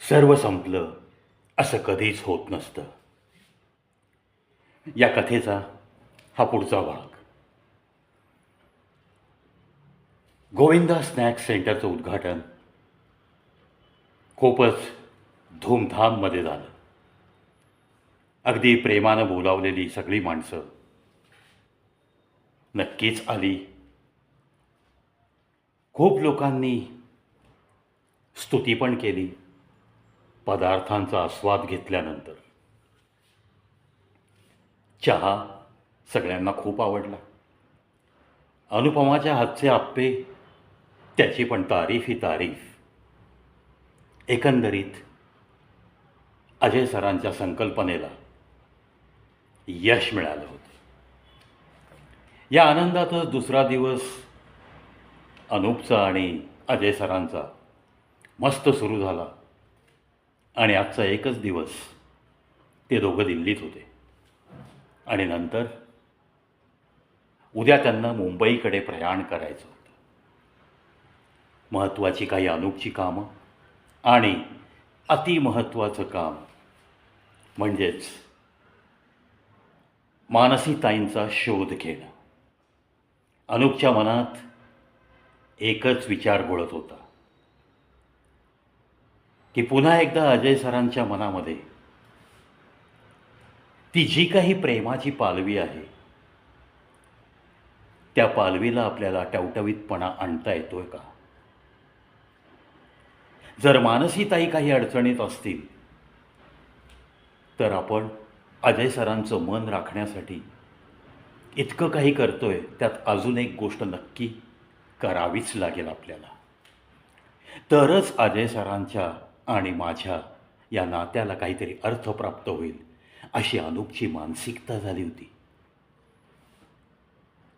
सर्व संपलं असं कधीच होत नसतं. या कथेचा हा पुढचा भाग. गोविंदा स्नॅक्स सेंटरचं उद्घाटन खूपच धूमधाममध्ये झालं. अगदी प्रेमानं बोलावलेली सगळी माणसं नक्कीच आली. खूप लोकांनी स्तुती पण केली पदार्थांचा आस्वाद घेतल्यानंतर. चहा सगळ्यांना खूप आवडला. अनुपमाच्या हातचे आप्पे, त्याची पण तारीफ ही तारीफ. एकंदरीत अजय सरांच्या संकल्पनेला यश मिळालं होतं. या आनंदातच दुसरा दिवस अनूपचा आणि अजय सरांचा मस्त सुरू झाला आणि आजचा एकच दिवस ते दोघं दिल्लीत होते आणि नंतर उद्या त्यांना मुंबईकडे प्रयाण करायचं होतं. महत्त्वाची काही अनूपची कामं आणि अतिमहत्त्वाचं काम म्हणजेच मानसीताईंचा शोध घेणं. अनूपच्या मनात एकच विचार घोळत होता की पुन्हा एकदा अजय सरांच्या मनामध्ये ती जी काही प्रेमाची पालवी आहे त्या पालवीला आपल्याला टवटवीतपणा आणता येतोय का? जर मानसीताई काही अडचणीत असतील तर आपण अजय सरांचं मन राखण्यासाठी इतकं काही करतोय, त्यात अजून एक गोष्ट नक्की करावीच लागेल आपल्याला. तरच अजय सरांच्या आणि माझ्या या नात्याला काहीतरी अर्थ प्राप्त होईल, अशी अनूपची मानसिकता झाली होती.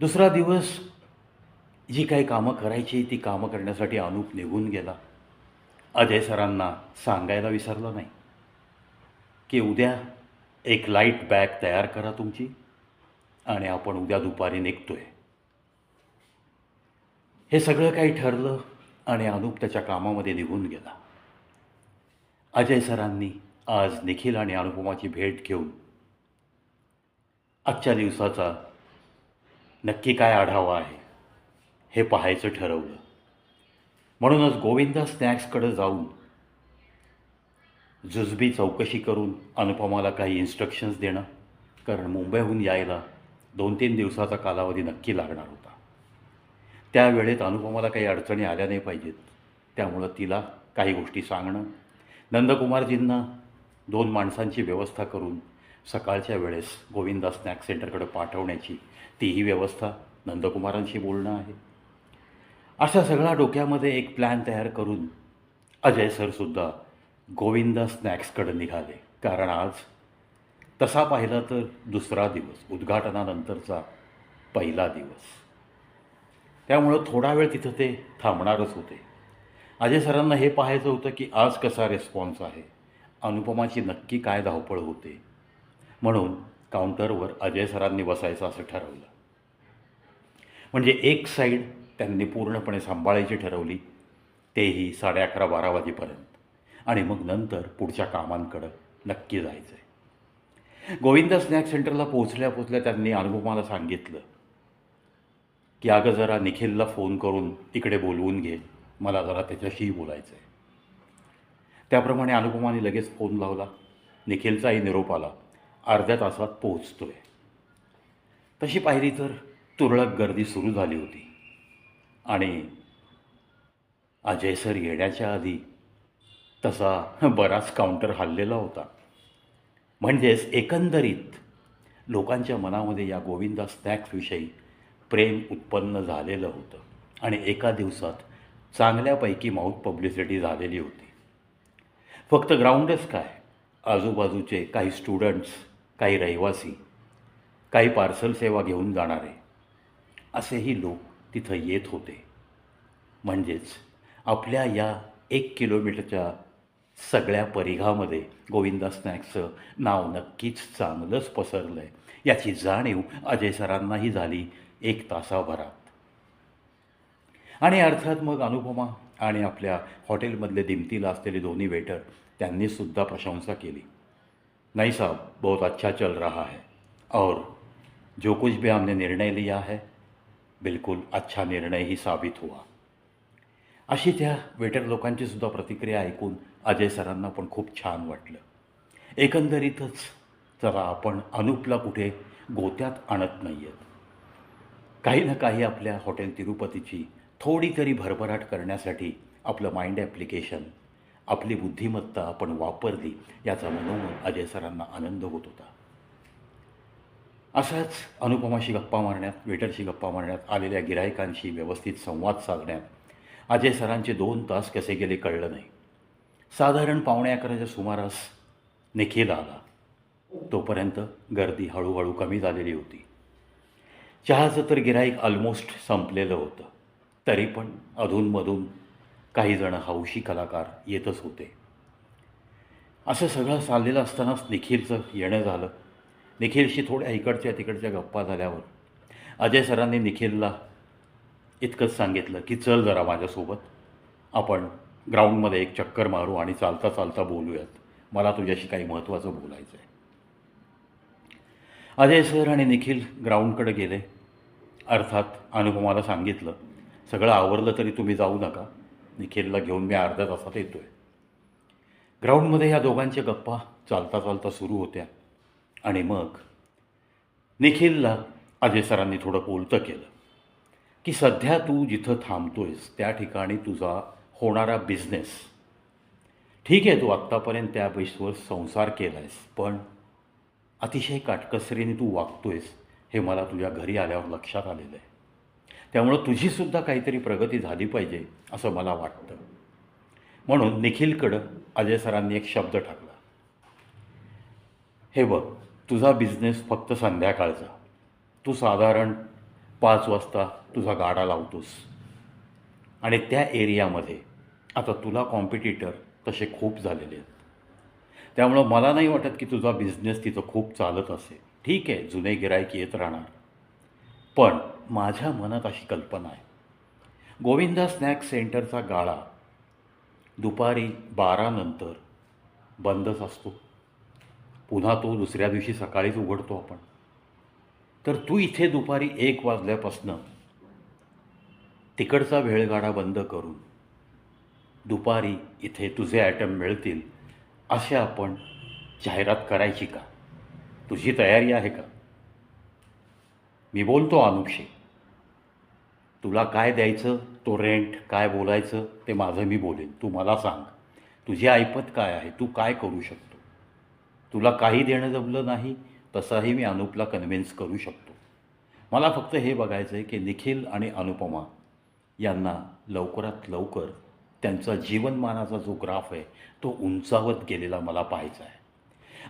दुसरा दिवस जी काही कामं करायची ती कामं करण्यासाठी अनूप निघून गेला. अजय सरांना सांगायला विसरलं नाही की उद्या एक लाईट बॅग तयार करा तुमची आणि आपण उद्या दुपारी निघतोय. हे सगळं काही ठरलं आणि अनूप त्याच्या कामामध्ये निघून गेला. अजय सरांनी आज निखिल आणि अनुपमाची भेट घेऊन आजच्या दिवसाचा नक्की काय आढावा आहे हे पाहायचं ठरवलं. म्हणूनच गोविंदा स्नॅक्सकडे जाऊन जुजबी चौकशी करून अनुपमाला काही इन्स्ट्रक्शन्स देणं, कारण मुंबईहून यायला 2-3 दिवसाचा कालावधी नक्की लागणार होता. त्या वेळेत अनुपमाला काही अडचणी आल्या नाही पाहिजेत, त्यामुळं तिला काही गोष्टी सांगणं, नंदकुमारजींना 2 माणसांची व्यवस्था करून सकाळच्या वेळेस गोविंदा स्नॅक्स सेंटरकडे पाठवण्याची तीही व्यवस्था नंदकुमारांशी बोलणं आहे. अशा सगळा डोक्यामध्ये एक प्लॅन तयार करून अजय सरसुद्धा गोविंदा स्नॅक्सकडे निघाले. कारण आज तसा पाहिला तर दुसरा दिवस, उद्घाटनानंतरचा पहिला दिवस, त्यामुळं थोडा वेळ तिथं ते थांबणारच होते. अजय सरांना हे पाहायचं होतं की आज कसा रिस्पॉन्स आहे, अनुपमाची नक्की काय धावपळ होते. म्हणून काउंटरवर अजय सरांनी बसायचं असं ठरवलं. म्हणजे एक साईड त्यांनी पूर्णपणे सांभाळायची ठरवली, तेही 11:30-12 वाजेपर्यंत, आणि मग नंतर पुढच्या कामांकडं नक्की जायचं आहे. गोविंदा स्नॅक्स सेंटरला पोचल्या त्यांनी अनुपमाला सांगितलं की अगं जरा निखिलला फोन करून इकडे बोलवून घे, मला जरा त्याच्याशीही बोलायचं आहे. त्याप्रमाणे अनुपमाने लगेच फोन लावला. निखिलचाही निरोप आला, अर्ध्या तासात पोहोचतोय. तशी पाहिली तर तुरळक गर्दी सुरू झाली होती आणि अजय सर येण्याच्या आधी तसा बराच काउंटर हललेला होता. म्हणजेच एकंदरीत लोकांच्या मनामध्ये या गोविंदा स्नॅक्सविषयी प्रेम उत्पन्न झालेलं होतं आणि एका दिवसात चांगल्यापैकी माउथ पब्लिसिटी झालेली होती. फक्त ग्राउंडच काय, आजूबाजूचे काही स्टुडंट्स, काही रहिवासी, काही पार्सल सेवा घेऊन जाणारे असेही लोक तिथं येत होते. म्हणजेच आपल्या या 1 किलोमीटरच्या सगळ्या परिघामध्ये गोविंदा स्नॅक्सचं नाव नक्कीच चांगलंच पसरलं आहे, याची जाणीव अजय सरांनाही झाली 1 तासाभरात. आणि अर्थात मग अनुपमा आणि आपल्या हॉटेलमधले दिमतीला असलेले दोन्ही वेटर त्यांनीसुद्धा प्रशंसा केली. नहीं साहब, बहुत अच्छा चल रहा है और जो कुछ भी हमने निर्णय लिया है बिल्कुल अच्छा निर्णय ही साबित हुआ. अशी त्या वेटर लोकांची सुद्धा प्रतिक्रिया ऐकून अजय सरांना पण खूप छान वाटलं. एकंदरीतच जरा आपण अनुपला कुठे गोत्यात आणत नाही आहेत. काही ना काही आपल्या हॉटेल तिरुपतीची थोडी तरी भरभराट करण्यासाठी आपलं माइंड ॲप्लिकेशन, आपली बुद्धिमत्ता आपण वापरली याचा मनोमन अजय सरांना आनंद होत होता. असाच अनुपमाशी गप्पा मारण्यात, वेटरशी गप्पा मारण्यात, आलेल्या गिरायकांशी व्यवस्थित संवाद साधण्यात अजय सरांचे 2 तास कसे गेले कळलं नाही. साधारण 11:15च्या सुमारास निखिल आला. तोपर्यंत गर्दी हळूहळू कमी झालेली होती. चहाचं तर गिराईक ऑलमोस्ट संपलेलं होतं. तरी पण अधूनमधून काही जण हौशी कलाकार येतच होते. असं सगळं चाललेलं असतानाच निखिलचं येणं झालं. निखिलशी थोड्या इकडच्या तिकडच्या गप्पा झाल्यावर अजय सरांनी निखिलला इतकंच सांगितलं की चल जरा माझ्यासोबत, आपण ग्राउंडमध्ये एक चक्कर मारू आणि चालता चालता बोलूयात, मला तुझ्याशी काही महत्त्वाचं बोलायचं आहे. अजय सर आणि निखिल ग्राउंडकडे गेले. अर्थात अनुपमाला सांगितलं, सगळं आवरलं तरी तुम्ही जाऊ नका, निखिलला घेऊन मी अर्ध्या तासात येतो आहे. ग्राउंडमध्ये या दोघांच्या गप्पा चालता चालता सुरू होत्या आणि मग निखिलला अजय सरांनी थोडं बोलतं केलं की सध्या तू जिथं थांबतोयस त्या ठिकाणी तुझा होणारा बिझनेस ठीक आहे, तू आत्तापर्यंत त्या बेसवर संसार केला आहेस, पण अतिशय काटकसरीने तू वागतोयस हे मला तुझ्या घरी आल्यावर लक्षात आलेलं आहे. त्यामुळं तुझीसुद्धा काहीतरी प्रगती झाली पाहिजे असं मला वाटतं. म्हणून निखिलकडं अजय सरांनी एक शब्द टाकला, हे बघ, तुझा बिझनेस फक्त संध्याकाळचा, तू साधारण 5 वाजता तुझा गाडा लावतोस आणि त्या एरियामध्ये आता तुला कॉम्पिटिटर तसे खूप झालेले आहेत. त्यामुळं मला नाही वाटत की तुझा बिझनेस तिथं खूप चालत असेल. ठीक आहे, जुने गिराईक येत राहणार, पण माझ्या मनात अशी कल्पना आहे, गोविंदा स्नॅक सेंटरचा गाळा दुपारी 12 नंतर बंदच असतो, पुन्हा तो दुसऱ्या दिवशी सकाळीच उघडतो आपण. तर तू इथे दुपारी 1 वाजल्यापासनं तिकडचा वेळगाडा बंद करून दुपारी इथे तुझे आयटम मिळतील असे आपण जाहिरात करायची का? तुझी तयारी आहे का? मी बोलतो अनुपशी, तुला काय द्यायचं, तो रेंट काय बोलायचं ते माझं मी बोलेन, तू मला सांग तुझी ऐपत काय आहे, तू काय करू शकतो. तुला काही देणं जमलं नाही तसाही मी अनुपला कन्व्हिन्स करू शकतो. मला फक्त हे बघायचं आहे की निखिल आणि अनुपमा यांना लवकरात लवकर त्यांचा जीवनमानाचा जो ग्राफ आहे तो उंचावत गेलेला मला पाहायचा आहे.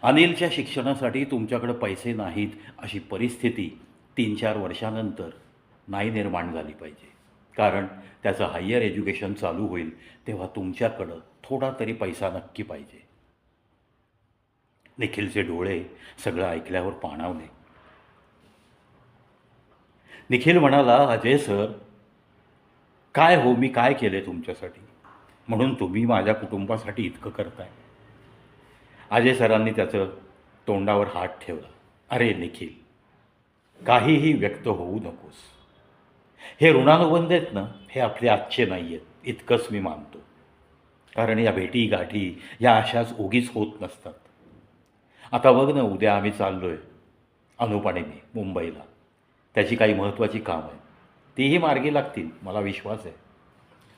अनिलच्या शिक्षणासाठी तुमच्याकडे पैसे नाहीत अशी परिस्थिती 3-4 वर्षानंतर नाही निर्माण झाली पाहिजे, कारण त्याचं हायर एज्युकेशन चालू होईल तेव्हा तुमच्याकडं थोडा तरी पैसा नक्की पाहिजे. निखिलचे डोळे सगळं ऐकल्यावर पाणावले. निखिल म्हणाला, अजय सर, काय हो, मी काय केले तुमच्यासाठी म्हणून तुम्ही माझ्या कुटुंबासाठी इतकं करताय? अजय सरांनी त्याचं तोंडावर हात ठेवला. अरे निखिल, काहीही व्यक्त होऊ नकोस. हे ऋणानुबंध आहेत ना, हे आपले आजचे नाही आहेत इतकंच मी मानतो, कारण या भेटी गाठी या अशाच उगीच होत नसतात. आता बघ ना, उद्या आम्ही चाललो आहे अनुप आणि मी मुंबईला. त्याची काही महत्त्वाची काम आहे, तीही मार्गी लागतील मला विश्वास आहे.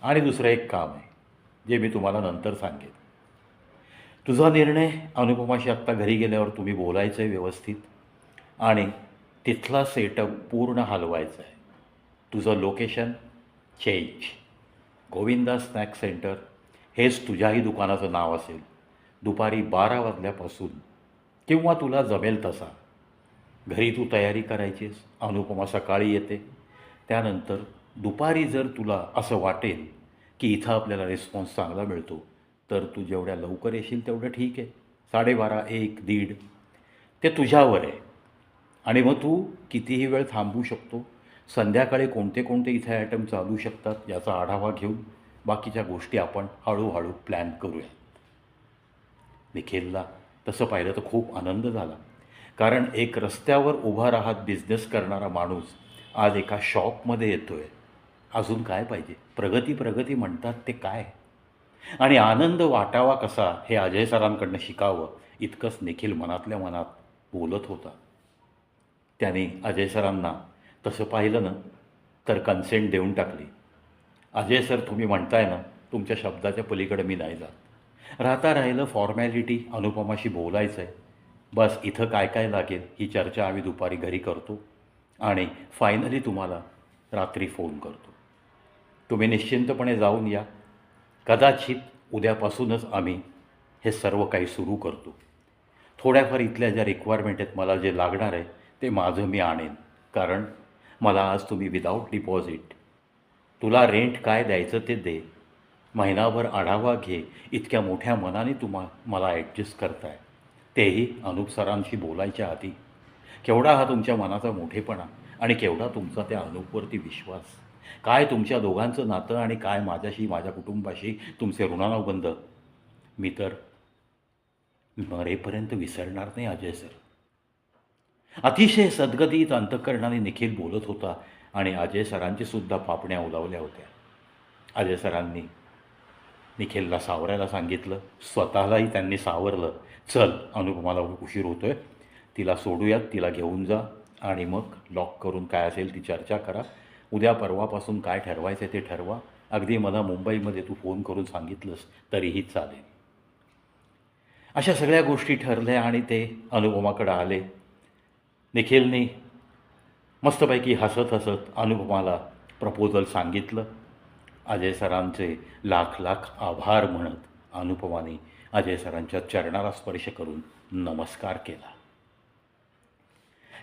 आणि दुसरं एक काम आहे जे मी तुम्हाला नंतर सांगेन. तुझा निर्णय अनुपमाशी आत्ता घरी गेल्यावर तुम्ही बोलायचं आहे व्यवस्थित आणि तिथला सेटअप पूर्ण हलवायचा आहे. तुझं location change, Govinda snack centre हेच तुझ्याही दुकानाचं नाव असेल. दुपारी 12 वाजल्यापासून किंवा तुला जमेल तसा घरी तू तयारी करायचीस. अनुपमा सकाळी येते, त्यानंतर दुपारी जर तुला असं वाटेल की इथं आपल्याला रिस्पॉन्स चांगला मिळतो तर तू जेवढ्या लवकर येशील तेवढं ठीक आहे. 12:30, 1, 1:30 ते तुझ्यावर आहे. आणि मग तू कितीही वेळ थांबू शकतो. संध्याकाळी कोणते कोणते इथे आयटम चालू शकतात याचा आढावा घेऊन बाकीच्या गोष्टी आपण हळूहळू प्लॅन करूया. निखिलला तसं पाहिलं तर खूप आनंद झाला, कारण एक रस्त्यावर उभा राहत बिझनेस करणारा माणूस आज एका शॉपमध्ये येतो आहे. अजून काय पाहिजे? प्रगती प्रगती म्हणतात ते काय? आणि आनंद वाटावा कसा हे अजय सरांकडनं शिकावं इतकंच निखिल मनातल्या मनात बोलत होता. त्याने अजय सरांना तसं पाहिलं ना तर कन्सेंट देऊन टाकली. अजय सर, तुम्ही म्हणताय ना, तुमच्या शब्दाच्या पलीकडे मी नाही जात. राहता राहिलं फॉर्मॅलिटी, अनुपमाशी बोलायचं आहे. बस इथं काय काय लागेल ही चर्चा आम्ही दुपारी घरी करतो आणि फायनली तुम्हाला रात्री फोन करतो. तुम्ही निश्चिंतपणे जाऊन या. कदाचित उद्यापासूनच आम्ही हे सर्व काही सुरू करतो. थोड्याफार इथल्या ज्या रिक्वायरमेंट आहेत, मला जे लागणार आहे ते माझं मी आणेन, कारण मला आज तुम्ही विदाऊट डिपॉझिट, तुला रेंट काय द्यायचं ते दे, महिनाभर आढावा घे, इतक्या मोठ्या मनाने मला ॲडजस्ट करताय, तेही अनुप सरांशी बोलायच्या आधी. केवढा हा तुमच्या मनाचा मोठेपणा आणि केवढा तुमचा त्या अनुपवरती विश्वास. काय तुमच्या दोघांचं नातं आणि काय माझ्याशी, माझ्या कुटुंबाशी तुमचे ऋणानुबंध मी तर मरेपर्यंत विसरणार नाही अजय सर. अतिशय सद्गतीत अंतःकरणाने निखिल बोलत होता आणि अजय सरांची सुद्धा पापण्या उलावल्या होत्या. अजय सरांनी निखिलला सावरायला सांगितलं, स्वतःलाही त्यांनी सावरलं. चल अनुपमाला उशीर होतोय, तिला सोडूयात, तिला घेऊन जा आणि मग लॉक करून काय असेल ती चर्चा करा. उद्या परवापासून काय ठरवायचं ते ठरवा. अगदी मला मुंबईमध्ये तू फोन करून सांगितलंस तरीही चालेल. अशा सगळ्या गोष्टी ठरल्या आणि ते अनुपमाकडे आले. निखिलने मस्तपैकी हसत हसत अनुपमाला प्रपोजल सांगितलं. अजय सरांचे लाख लाख आभार म्हणत अनुपमाने अजय सरांच्या चरणाला स्पर्श करून नमस्कार केला.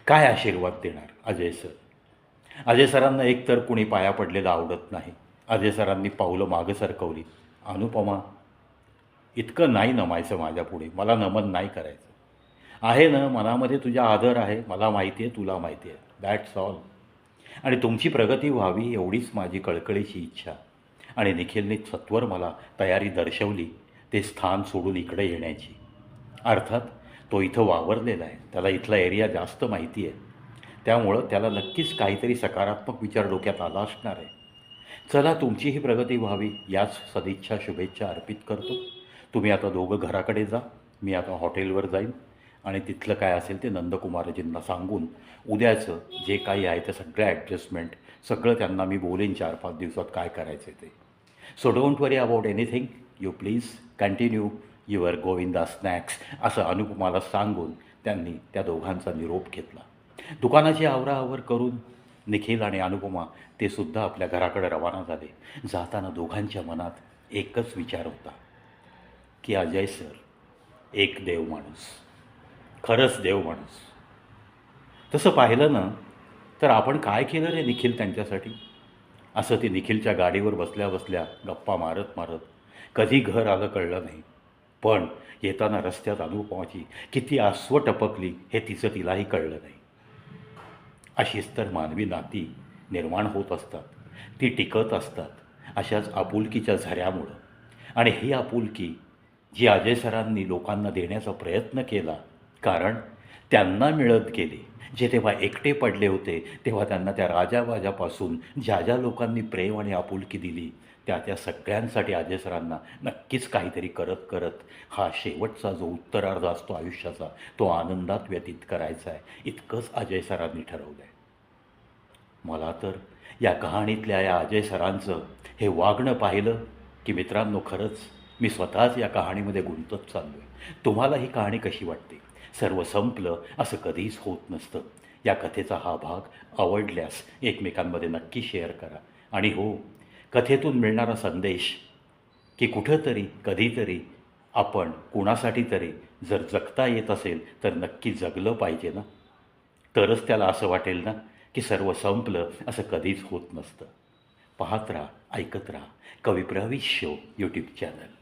काय आशीर्वाद देणार अजय सर? अजय सरांना एकतर कुणी पाया पडलेलं आवडत नाही. अजय सरांनी पावलं मागं सरकवली. अनुपमा, इतकं नाही नमायचं माझ्यापुढे, मला नमन नाही करायचं. आहे ना, मनामध्ये तुझ्या आदर आहे, मला माहिती आहे, तुला माहिती आहे, दॅट्स ऑल. आणि तुमची प्रगती व्हावी एवढीच माझी कळकळीची इच्छा. आणि निखिलने सत्वर मला तयारी दर्शवली ते स्थान सोडून इकडे येण्याची. अर्थात तो इथं वावरलेला आहे, त्याला इथला एरिया जास्त माहिती आहे, त्यामुळं त्याला नक्कीच काहीतरी सकारात्मक विचार डोक्यात आला असणार आहे. चला, तुमचीही प्रगती व्हावी याच सदिच्छा शुभेच्छा अर्पित करतो. तुम्ही आता दोघं घराकडे जा, मी आता हॉटेलवर जाईन आणि तिथलं काय असेल ते नंदकुमारजींना सांगून उद्याचं जे काही आहे ते सगळं ॲडजस्टमेंट सगळं त्यांना मी बोलेन 4-5 दिवसात काय करायचं ते. So don't worry about anything, you please continue your Govinda snacks, असं अनुपमाला सांगून त्यांनी त्या दोघांचा निरोप घेतला. दुकानाची आवराआवर करून निखिल आणि अनुपमा ते सुद्धा आपल्या घराकडे रवाना झाले. जाताना दोघांच्या मनात एकच विचार होता की अजय सर एक देव माणूस, खरंच देव माणूस. तसं पाहिलं ना तर आपण काय केलं रे निखिल त्यांच्यासाठी? असं ती निखिलच्या गाडीवर बसल्या बसल्या गप्पा मारत मारत कधी घर आलं कळलं नाही. पण येताना रस्त्यात अनुपमाची किती आसवं टपकली हे तिलाही कळलं नाही. अशीच तर मानवी नाती निर्माण होत असतात, ती टिकत असतात अशाच आपुलकीच्या झऱ्यामुळं. आणि ही आपुलकी जी अजय सरांनी लोकांना देण्याचा प्रयत्न केला, कारण त्यांना मिळत गेली. जे तेव्हा एकटे पडले होते तेव्हा त्यांना त्या राजाबाजापासून ज्या ज्या लोकांनी प्रेम आणि आपुलकी दिली त्या सगळ्यांसाठी अजय सरांना नक्कीच काहीतरी करत करत हा शेवटचा जो उत्तरार्ध असतो आयुष्याचा तो आनंदात व्यतीत करायचा आहे, इतकंच अजय सरांनी ठरवलं आहे. मला तर या कहाणीतल्या या अजय सरांचं हे वागणं पाहिलं की मित्रांनो, खरंच मी स्वतःच या कहाणीमध्ये गुंतत चाललो आहे. तुम्हाला ही कहाणी कशी वाटते? सर्व संपलं असं कधीच होत नसतं. या कथेचा हा भाग आवडल्यास एकमेकांमध्ये नक्की शेअर करा. आणि हो, कथेतून मिळणारा संदेश की कुठंतरी कधीतरी आपण कुणासाठी तरी जर जगता येत असेल तर नक्की जगलं पाहिजे ना, तरच त्याला असं वाटेल ना की सर्व संपलं असं कधीच होत नसतं. पाहत राहा, ऐकत राहा कवी प्रवीश शो यूट्यूब चॅनल.